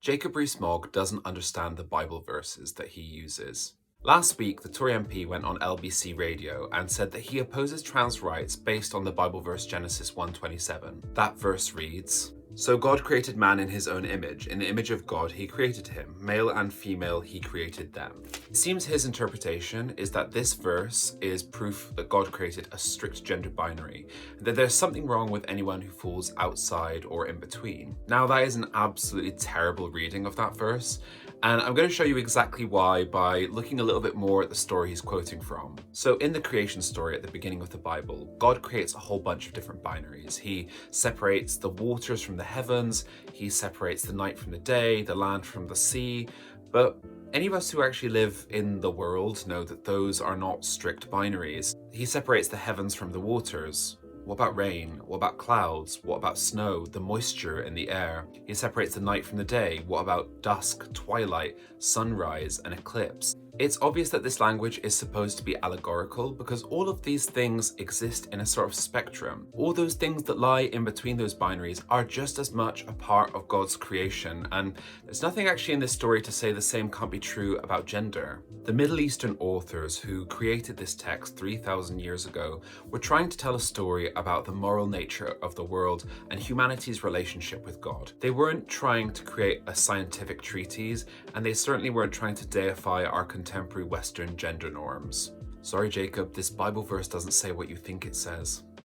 Jacob Rees-Mogg doesn't understand the Bible verses that he uses. Last week, the Tory MP went on LBC radio and said that he opposes trans rights based on the Bible verse Genesis 1:27. That verse reads, "So God created man in his own image. In the image of God he created him. Male and female he created them." It seems his interpretation is that this verse is proof that God created a strict gender binary, and that there's something wrong with anyone who falls outside or in between. Now, that is an absolutely terrible reading of that verse, and I'm going to show you exactly why by looking a little bit more at the story he's quoting from. So in the creation story at the beginning of the Bible, God creates a whole bunch of different binaries. He separates the waters from the heavens, he separates the night from the day, the land from the sea, but any of us who actually live in the world know that those are not strict binaries. He separates the heavens from the waters. What about rain? What about clouds? What about snow, the moisture in the air? He separates the night from the day. What about dusk, twilight, sunrise, and eclipse? It's obvious that this language is supposed to be allegorical because all of these things exist in a sort of spectrum. All those things that lie in between those binaries are just as much a part of God's creation, and there's nothing actually in this story to say the same can't be true about gender. The Middle Eastern authors who created this text 3,000 years ago were trying to tell a story about the moral nature of the world and humanity's relationship with God. They weren't trying to create a scientific treatise, and they certainly weren't trying to deify our contemporary Western gender norms. Sorry, Jacob, this Bible verse doesn't say what you think it says.